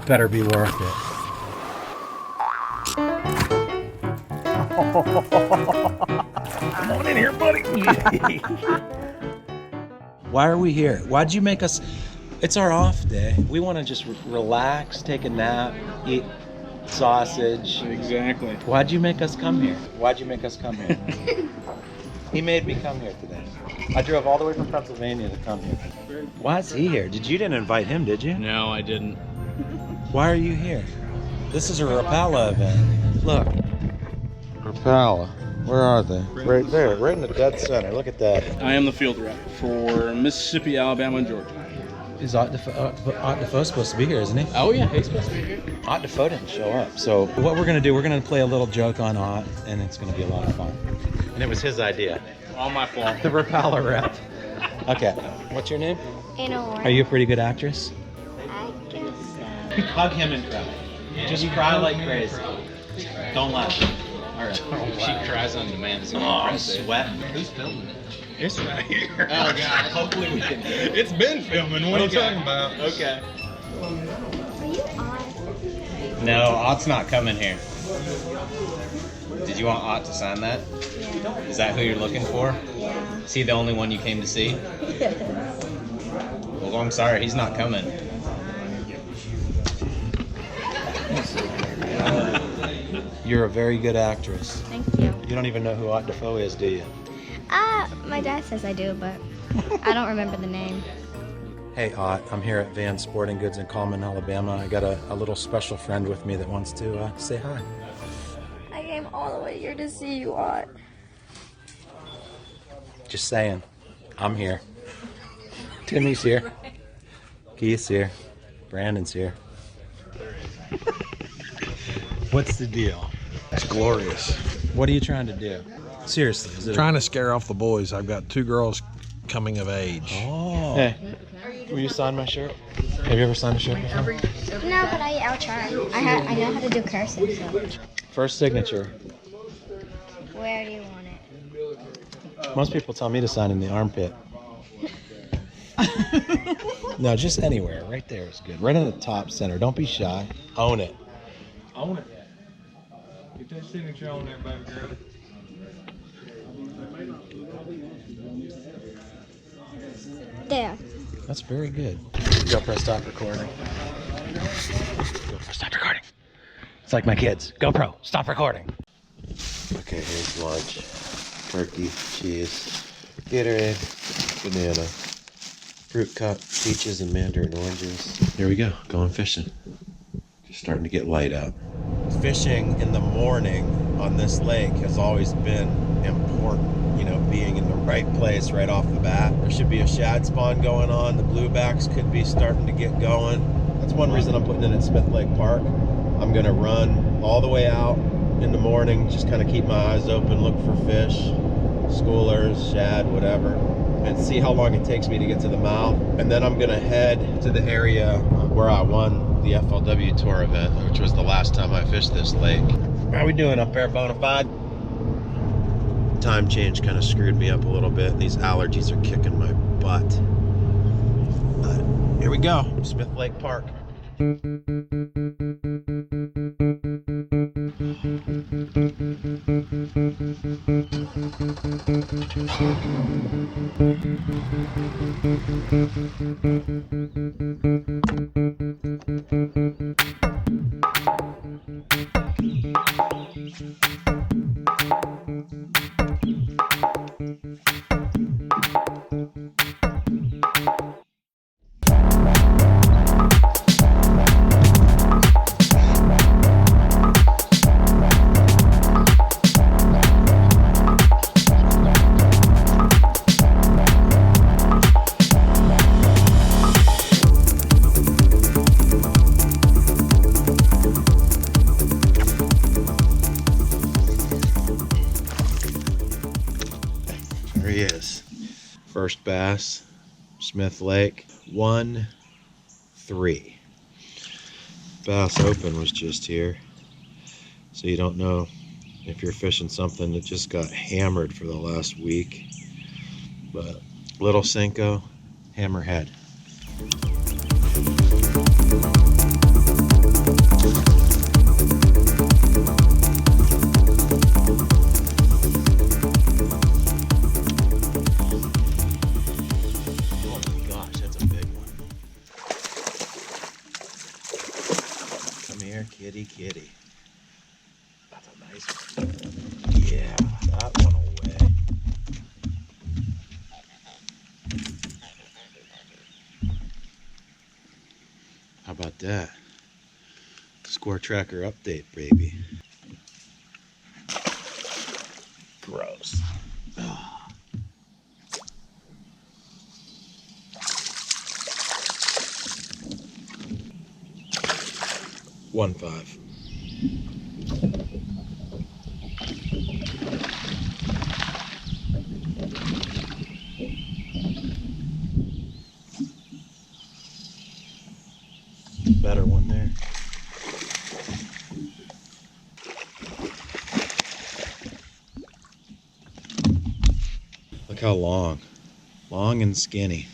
better be worth it. Come on in here, buddy. Why are we here? Why'd you make us? It's our off day. We want to just relax, take a nap, eat sausage. Exactly. Why'd you make us come here? Why'd you make us come here? He made me come here today. I drove all the way from Pennsylvania to come here. Why is he here? You didn't invite him, did you? No, I didn't. Why are you here? This is a Rapala event. Look. Rapala. Where are they? Right there, right in the dead center. Look at that. I am the field rep for Mississippi, Alabama, and Georgia. Is Ott Defoe supposed to be here, isn't he? Oh yeah, he's supposed to be here. Ott Defoe didn't show up. So what we're gonna do, we're gonna play a little joke on Ott, and it's gonna be a lot of fun. And it was his idea. All my fault. The Rapala rep. Okay. What's your name? Anna. Are you a pretty good actress? I guess so. Hug him and cry. Just cry like crazy. Don't laugh. All right. She cries on demand. So I'm sweating. Who's filming it? It's right here. Oh God. Hopefully we can. It's been filming. What are you talking about? Okay. Are you on? No, Ott's not coming here. Did you want Ott to sign that? Yeah. Is that who you're looking for? Yeah. Is he the only one you came to see? Yes. Well, I'm sorry, he's not coming. You're a very good actress. Thank you. You don't even know who Ott Defoe is, do you? My dad says I do, but I don't remember the name. Hey Ott, I'm here at Van Sporting Goods in Coleman, Alabama. I got a little special friend with me that wants to say hi. I came all the way here to see you, Ott. Just saying, I'm here. Timmy's here. Keith's here. Brandon's here. What's the deal? It's glorious. What are you trying to do? Seriously, is it Trying to scare off the boys. I've got 2 girls coming of age. Oh. Hey, will you sign my shirt? Have you ever signed a shirt before? No, but I'll try. I know how to do cursive, so. First signature. Where do you want it? Most people tell me to sign in the armpit. No, just anywhere. Right there is good. Right in the top center. Don't be shy. Own it. Own it. Get that signature on there, baby girl. There. That's very good. GoPro, stop recording. GoPro, stop recording. It's like my kids. GoPro, stop recording. Okay, here's lunch. Turkey, cheese, Gatorade, banana, fruit cup, peaches and mandarin oranges. Here we go, going fishing. Just starting to get light out. Fishing in the morning on this lake has always been important. You know, being in the right place right off the bat. There should be a shad spawn going on. The bluebacks could be starting to get going. That's one reason I'm putting it in Smith Lake Park. I'm gonna run all the way out in the morning, just kind of keep my eyes open, look for fish, schoolers, shad, whatever, and see how long it takes me to get to the mouth. And then I'm gonna head to the area where I won the FLW Tour event, which was the last time I fished this lake. How we doing up there, Bonafide? Time change kind of screwed me up a little bit, and these allergies are kicking my butt. But here we go, Smith Lake Park. There he is. First bass, Smith Lake, 1-3. Bass Open was just here. So you don't know if you're fishing something that just got hammered for the last week. But little Cinco, hammerhead. kitty, kitty. That's a nice one. Yeah, that one away. How about that? Score tracker update, baby. Gross. Oh. 1.5. Better one there. Look how long. Long and skinny.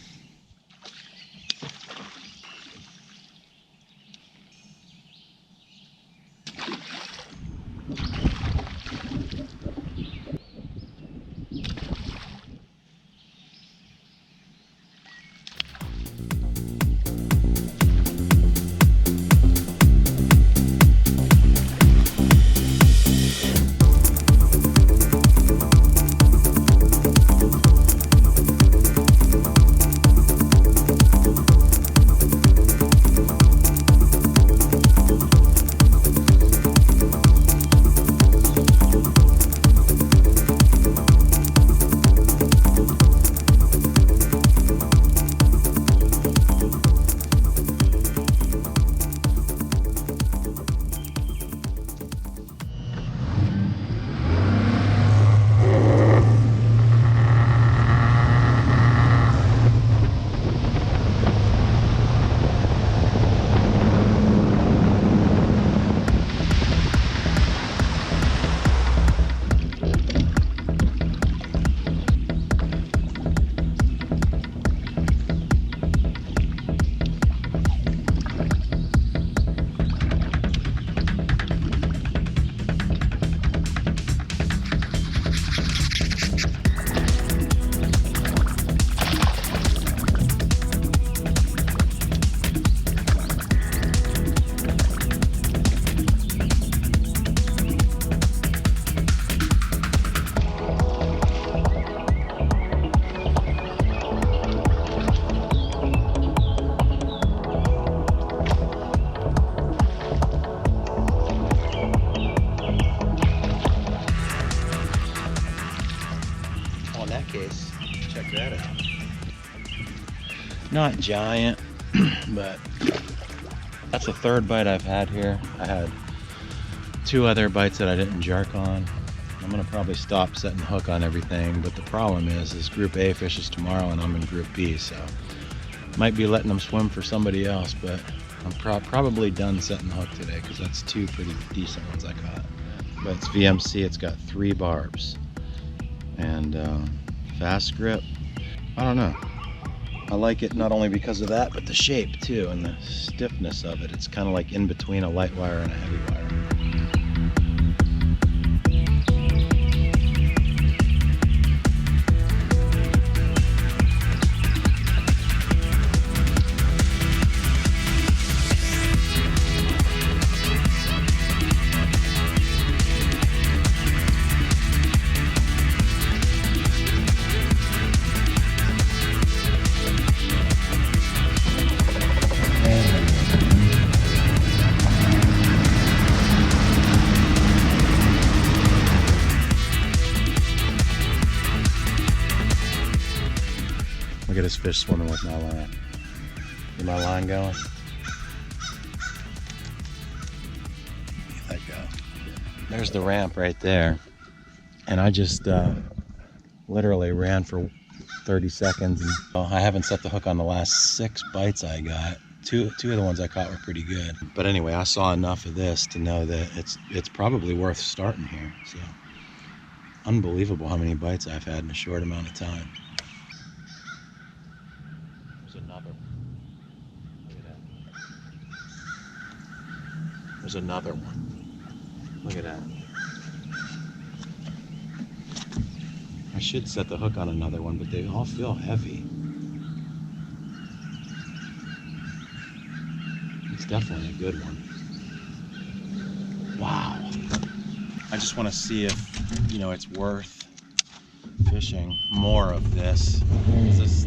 Case. Check that out. Not giant, but that's the third bite I've had here. I had 2 other bites that I didn't jerk on. I'm gonna probably stop setting the hook on everything, but the problem is Group A fishes tomorrow and I'm in Group B, so might be letting them swim for somebody else, but I'm probably done setting the hook today because that's 2 pretty decent ones I caught. But it's VMC, it's got 3 barbs. And fast grip, I don't know. I like it not only because of that, but the shape too and the stiffness of it. It's kind of like in between a light wire and a heavy wire. Look at this fish swimming with my line. See my line going? Let go. There's the ramp right there. And I just literally ran for 30 seconds. And, well, I haven't set the hook on the last 6 bites I got. Two of the ones I caught were pretty good. But anyway, I saw enough of this to know that it's probably worth starting here. So unbelievable how many bites I've had in a short amount of time. There's another one. Look at that. I should set the hook on another one, but they all feel heavy. It's definitely a good one. Wow. I just want to see if, you know, it's worth fishing more of this.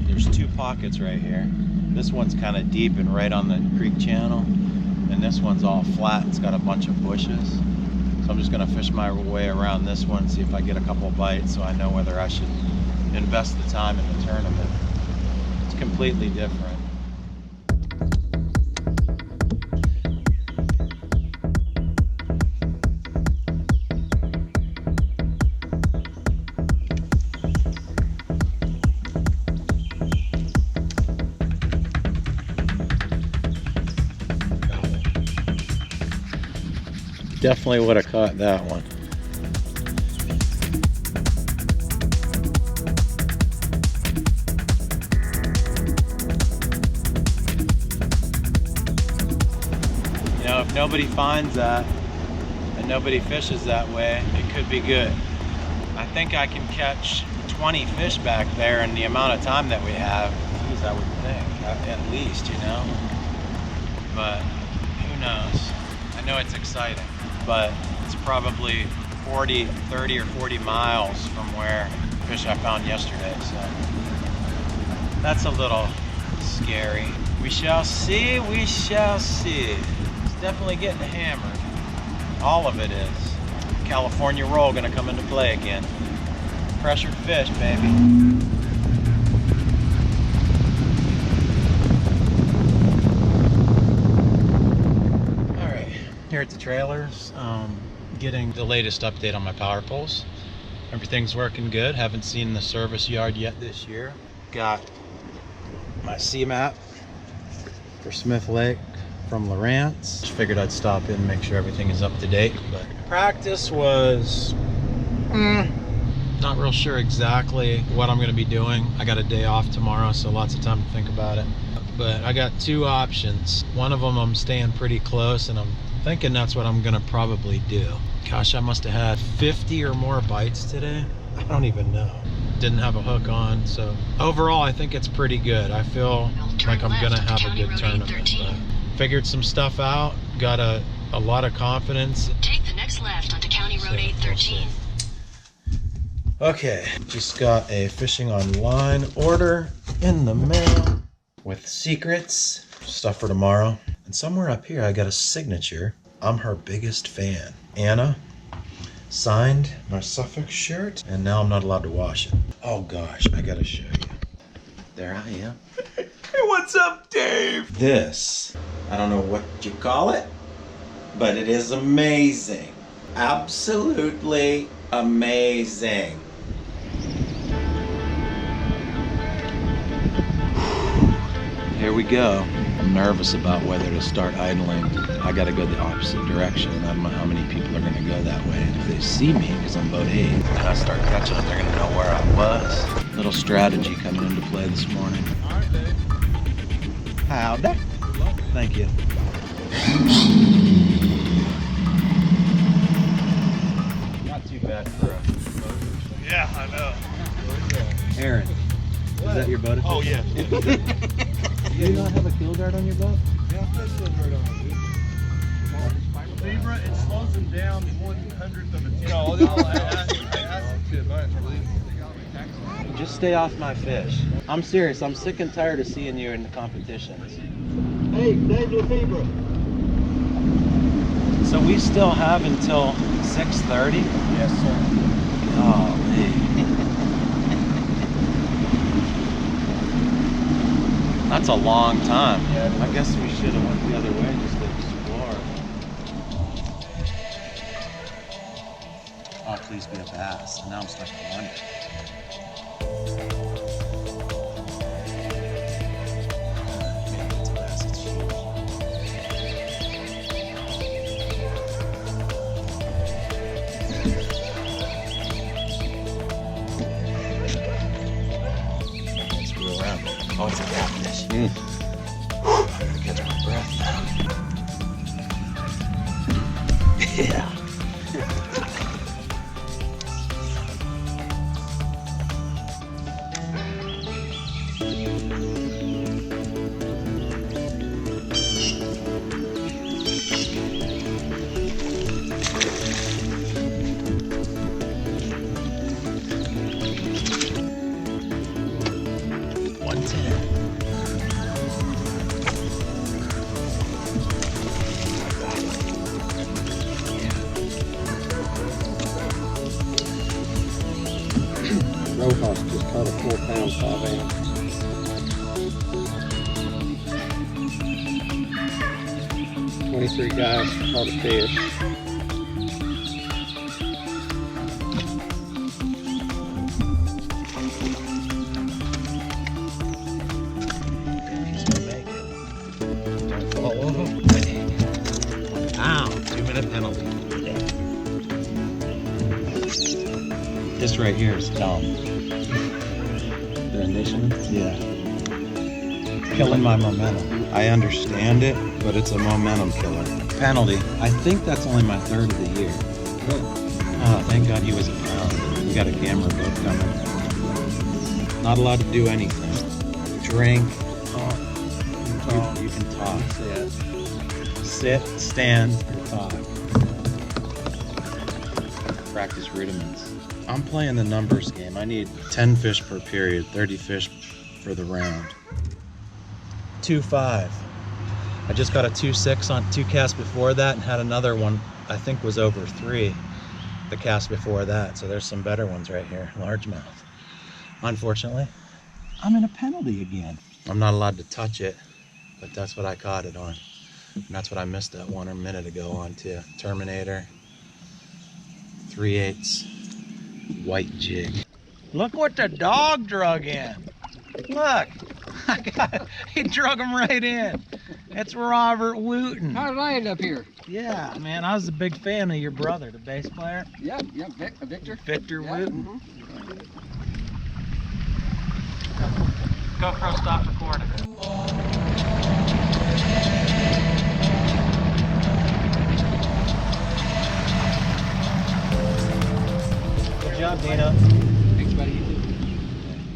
There's two pockets right here. This one's kind of deep and right on the creek channel, and this one's all flat. It's got a bunch of bushes. So I'm just gonna fish my way around this one, see if I get a couple bites, so I know whether I should invest the time in the tournament. It's completely different. Definitely would have caught that one. You know, if nobody finds that and nobody fishes that way, it could be good. I think I can catch 20 fish back there in the amount of time that we have. Geez, I would think, at least, you know. But who knows? I know it's exciting, but it's probably 30 or 40 miles from where fish I found yesterday, so that's a little scary. We shall see, we shall see. It's definitely getting hammered. All of it is. California roll gonna come into play again. Pressured fish, baby. Here at the trailers, getting the latest update on my power poles. Everything's working good. Haven't seen the service yard yet this year. Got my C-map for Smith Lake from Lawrence. Just figured I'd stop in and make sure everything is up to date. But practice was not real sure exactly what I'm going to be doing. I got a day off tomorrow, so lots of time to think about it. But I got two options. One of them I'm staying pretty close, and I'm thinking that's what I'm gonna probably do. Gosh, I must have had 50 or more bites today. I don't even know. Didn't have a hook on, so overall I think it's pretty good. I feel like I'm gonna have a good tournament. But figured some stuff out, got a lot of confidence. Take the next left onto County Road 813. Okay, just got a fishing online order in the mail with secrets, stuff for tomorrow. And somewhere up here I got a signature. I'm her biggest fan. Anna signed my Sufix shirt, and now I'm not allowed to wash it. Oh gosh, I gotta show you. There I am. Hey, what's up, Dave? This, I don't know what you call it, but it is amazing. Absolutely amazing. Here we go. I'm nervous about whether to start idling. I gotta go the opposite direction. I don't know how many people are gonna go that way. And if they see me, because I'm boat 8, and I start catching them, they're gonna know where I was. Little strategy coming into play this morning. Howdy. Thank you. Not too bad for a boat. Yeah, I know. Aaron, is that your boat? Oh, yeah. Do you not have a kill guard on your boat? Yeah, I've got a kill guard on it, dude. Lefebre, it slows them down 1/100th of a tick. I asked him to, mine's bleeding. Just stay off my fish. I'm serious. I'm sick and tired of seeing you in the competitions. Hey, Dave Lefebre. So we still have until 6:30? Yes, sir. Golly. That's a long time. Yeah. I guess we should have went the other way just to explore. Oh, please be a bass. Now I'm stuck to wonder. Maybe it's a bass. It's huge. Let's go around. Oh, it's a catfish. I gotta catch my breath now. Yeah. around 5 a.m. Guys caught a fish. Ow, 2-minute penalty. This right here is dumb. The initiative? Yeah. Killing my momentum. I understand it, but it's a momentum killer. Penalty. I think that's only my 3rd of the year. Oh, thank God he was around. We got a camera boat coming. Not allowed to do anything. Drink. You can talk. Sit, stand, or talk. Practice rudiments. I'm playing the numbers game. I need 10 fish per period, 30 fish for the round. 2.5. I just got a 2.6 on 2 casts before that and had another one I think was over 3 the cast before that. So there's some better ones right here. Largemouth. Unfortunately, I'm in a penalty again. I'm not allowed to touch it, but that's what I caught it on. And that's what I missed that one a minute ago on too. Terminator, 3/8 white jig. Look what the dog drug in. Look. He drug him right in. It's Robert Wooten. How did I end up here? Yeah, man, I was a big fan of your brother, the bass player. Yep, Victor. Victor Yeah, Wooten. mhm. GoPro stop recording. Good job, Dino. Thanks, buddy.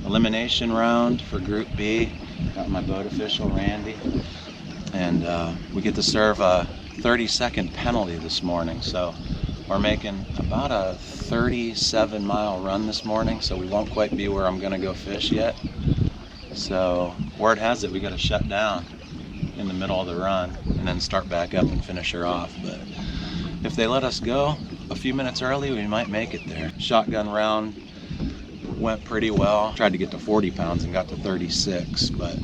Elimination round for Group B. Got my boat official, Randy. And we get to serve a 30-second penalty this morning. So we're making about a 37-mile run this morning. So we won't quite be where I'm gonna go fish yet. So word has it, we gotta shut down in the middle of the run and then start back up and finish her off. But if they let us go a few minutes early, we might make it there. Shotgun round went pretty well. Tried to get to 40 pounds and got to 36, but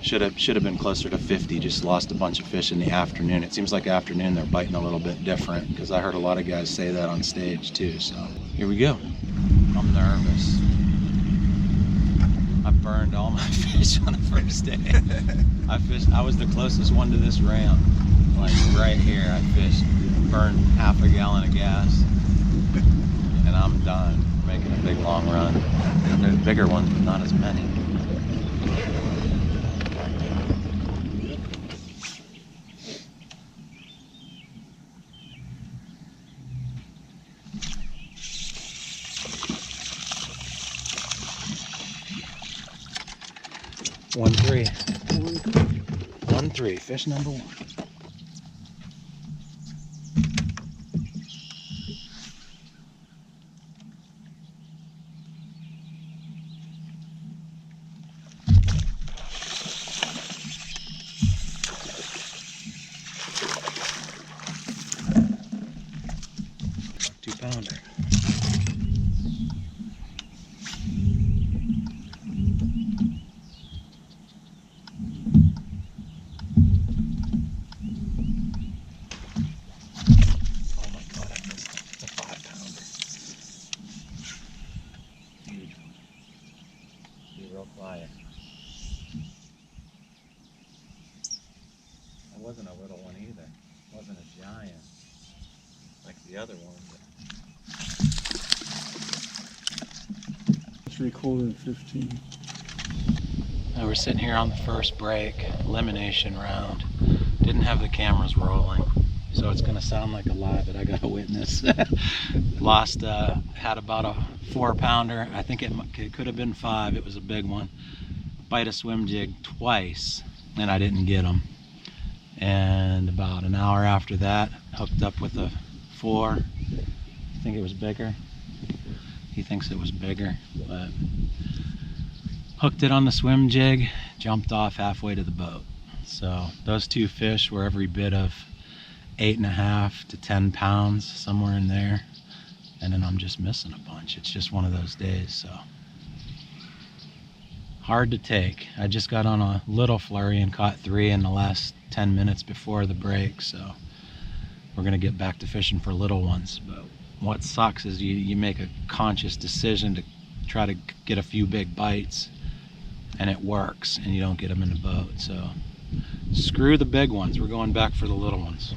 should have been closer to 50. Just lost a bunch of fish in the afternoon. It seems like afternoon they're biting a little bit different, because I heard a lot of guys say that on stage too. So here we go. I'm nervous. I burned all my fish on the first day. I was the closest one to this ramp. Like right here, I fished, burned half a gallon of gas, and I'm done. Making a big long run. There's bigger ones, but not as many. One three, fish number 1. Pounder. Oh my God, I missed it. It's a 5-pounder. Huge one. Be real quiet. That wasn't a little one either. It wasn't a giant like the other one. 3/4 15. Now we're sitting here on the first break, elimination round. Didn't have the cameras rolling, so it's gonna sound like a lie, but I got a witness. Lost, had about a 4-pounder. I think it could have been 5. It was a big one. Bite a swim jig twice, and I didn't get him. And about an hour after that, hooked up with a 4. I think it was bigger. He thinks it was bigger, but hooked it on the swim jig, jumped off halfway to the boat. So those 2 fish were every bit of 8.5 to 10 pounds, somewhere in there. And then I'm just missing a bunch. It's just one of those days, so hard to take. I just got on a little flurry and caught 3 in the last 10 minutes before the break, so we're gonna get back to fishing for little ones. But what sucks is you make a conscious decision to try to get a few big bites, and it works, and you don't get them in the boat. So screw the big ones, we're going back for the little ones.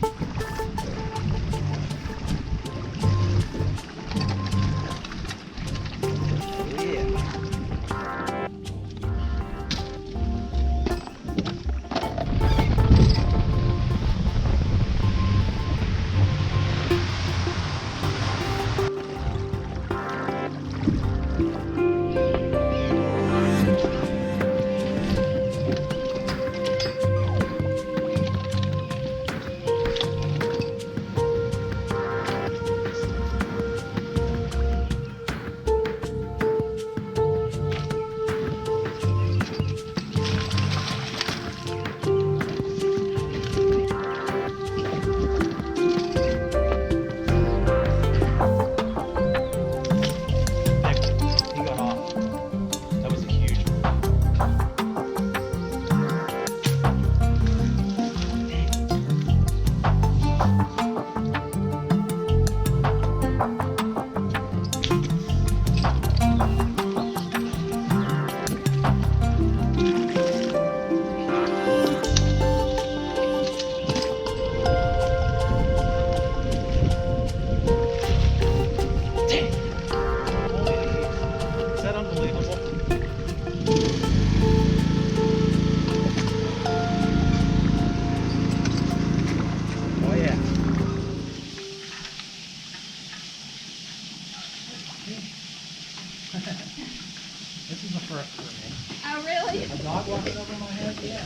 This is the first for me. Oh, really? A dog walking over my head? Yeah.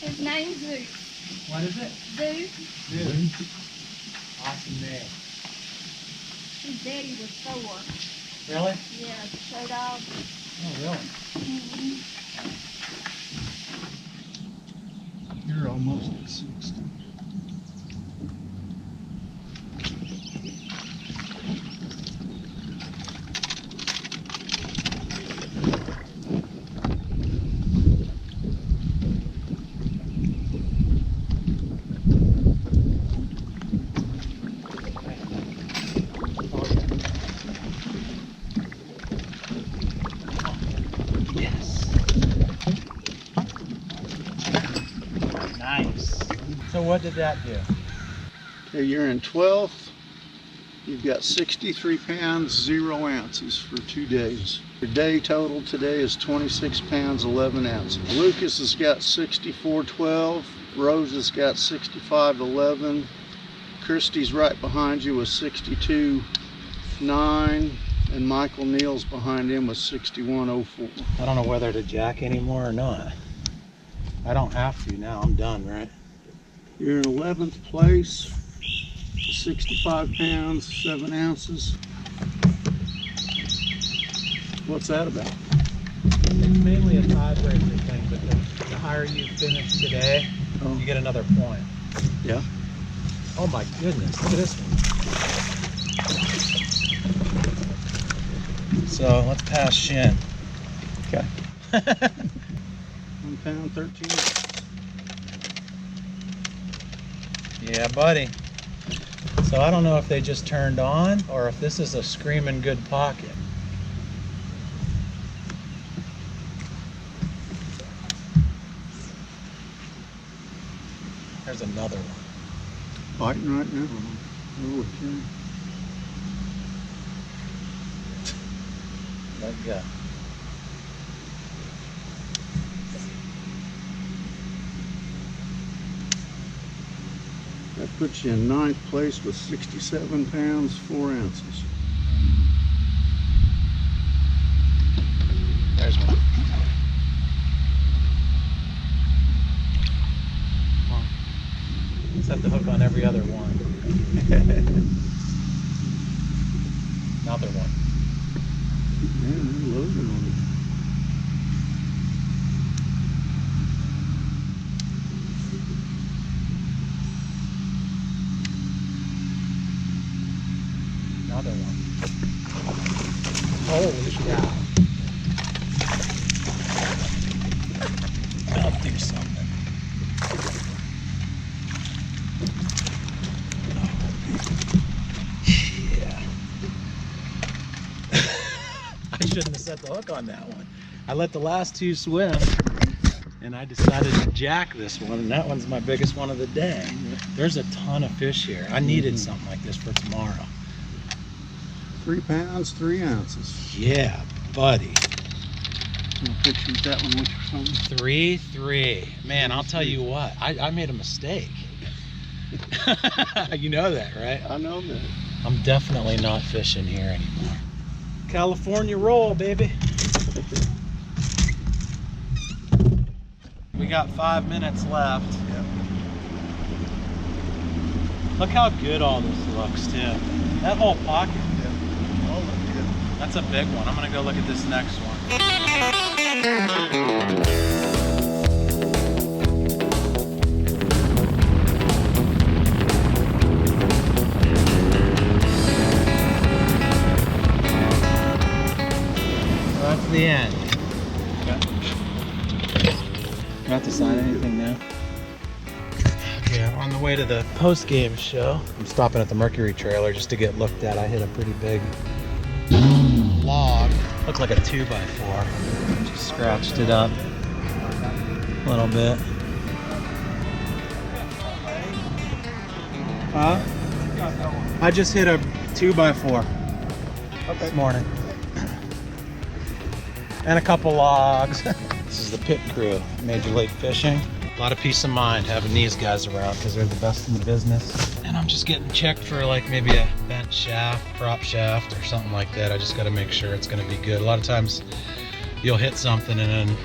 His name's Zeus. What is it? Zeus. Zeus. Awesome name. His daddy was 4. Really? Yeah, show dog. Oh, really? You're almost at 60. Nice. So what did that do? Okay, you're in 12th. You've got 63 pounds, 0 ounces for 2 days. Your day total today is 26 pounds, 11 ounces. Lucas has got 64.12. Rose has got 65.11. Christy's right behind you with 62.9. And Michael Neal's behind him with 61.04. I don't know whether to jack anymore or not. I don't have to now, I'm done, right? You're in 11th place, 65 pounds, 7 ounces. What's that about? It's mainly a tiebreaker thing, but the higher you finish today, you get another point. Yeah. Oh my goodness, look at this one. So let's pass Shin. Okay. 1 pound, 13. Yeah, buddy. So I don't know if they just turned on or if this is a screaming good pocket. There's another one. Biting right now. Oh, okay. Let go. That puts you in 9th place with 67 pounds, 4 ounces. There's one. Set the hook on every other one. Another one. Man, they're loaded on it. Another one. Holy cow. shouldn't have set the hook on that one. I let the last two swim, and I decided to jack this one, and that one's my biggest one of the day. There's a ton of fish here. I needed something like this for tomorrow. 3 pounds, 3 ounces. Yeah, buddy. Picture that one with your phone. 3-3. Man, I'll tell you what, I made a mistake. You know that, right? I know that. I'm definitely not fishing here anymore. California roll, baby. We got 5 minutes left. Yep. Look how good all this looks, too. That whole pocket. Oh, look good. That's a big one. I'm gonna go look at this next one. That's the end. You have to sign anything now? Okay, I'm on the way to the post-game show. I'm stopping at the Mercury trailer just to get looked at. I hit a pretty big log. Looked like a 2x4. Just scratched it up a little bit. Huh? I just hit a 2x4 this morning. And a couple logs. This is the pit crew, Major Lake Fishing. A lot of peace of mind having these guys around because they're the best in the business. And I'm just getting checked for like maybe a bent shaft, prop shaft, or something like that. I just got to make sure it's going to be good. A lot of times you'll hit something and then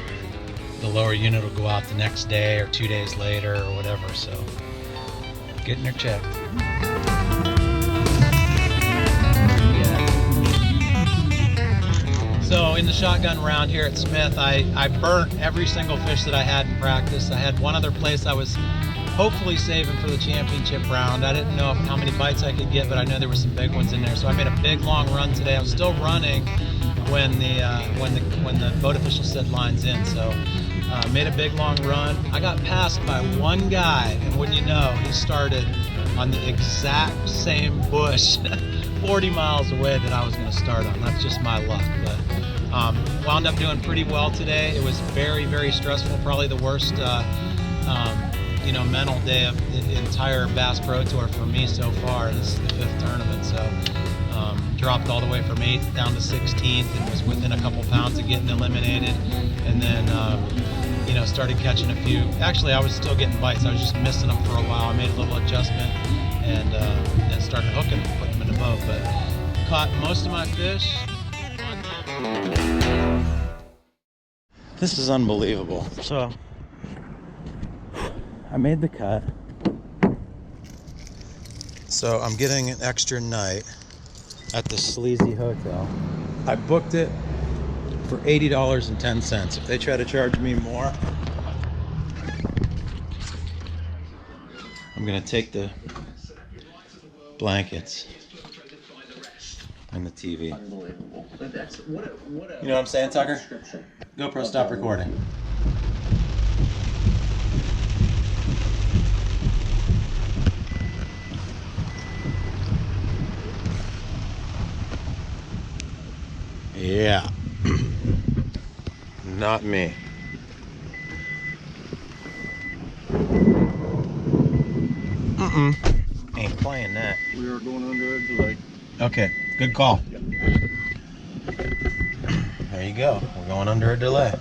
the lower unit will go out the next day or 2 days later or whatever. So getting her checked. So in the shotgun round here at Smith, I burnt every single fish that I had in practice. I had one other place I was hopefully saving for the championship round. I didn't know how many bites I could get, but I know there were some big ones in there. So I made a big long run today. I was still running when the boat official said lines in. So made a big long run. I got passed by one guy, and wouldn't you know, he started on the exact same bush 40 miles away that I was going to start on. That's just my luck. But wound up doing pretty well today. It was very, very stressful. Probably the worst, mental day of the entire Bass Pro Tour for me so far. This is the 5th tournament, so dropped all the way from 8th down to 16th and was within a couple pounds of getting eliminated. And then, started catching a few. Actually, I was still getting bites. I was just missing them for a while. I made a little adjustment and started hooking them, putting them in the boat. But caught most of my fish. This is unbelievable. So I made the cut. So I'm getting an extra night at the Sleazy Hotel. I booked it for $80.10. If they try to charge me more, I'm gonna take the blankets and the TV. Unbelievable. You know what I'm saying, Tucker? GoPro, stop recording. Yeah. Not me. Ain't playing that. We are going under a delay. Okay, good call. There you go. We're going under a delay.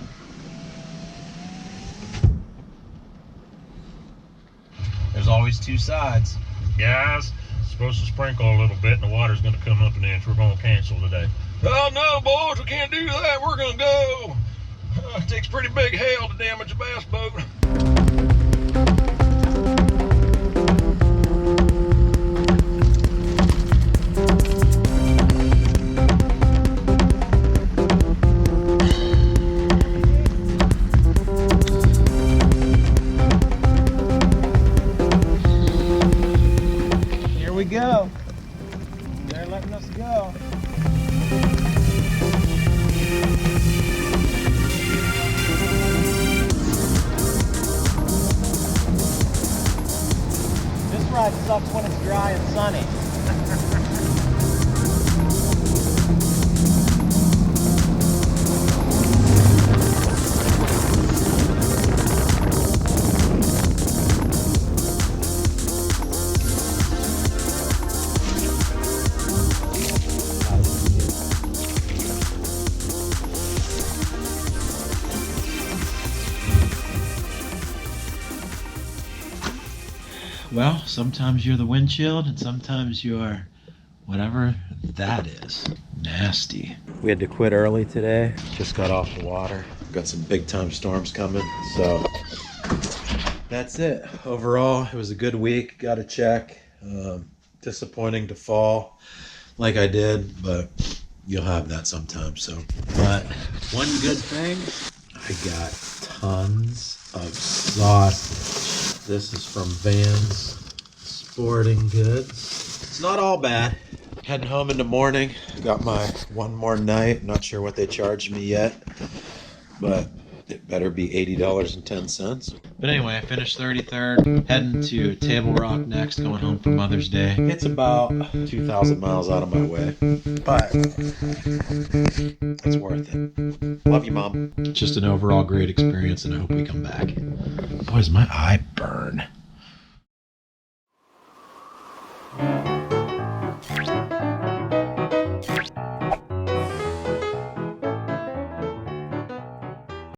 There's always two sides. Guys, it's supposed to sprinkle a little bit and the water's going to come up an inch. We're going to cancel today. Oh no, boys, we can't do that. We're going to go. It takes pretty big hail to damage a bass boat. Here we go. They're letting us go. This ride sucks when it's dry and sunny. well, sometimes you're the windshield and sometimes you're whatever that is. Nasty. We had to quit early today. Just got off the water. Got some big time storms coming. So that's it. Overall, it was a good week. Got a check. Disappointing to fall like I did, but you'll have that sometimes. So, but one good thing, I got tons of sausage. This is from Vans Sporting Goods. It's not all bad. Heading home in the morning. Got my one more night. Not sure what they charged me yet, but it better be $80.10. But anyway, I finished 33rd, heading to Table Rock next, going home for Mother's Day. It's about 2,000 miles out of my way, but it's worth it. Love you, Mom. Just an overall great experience, and I hope we come back. Boy, does my eye burn.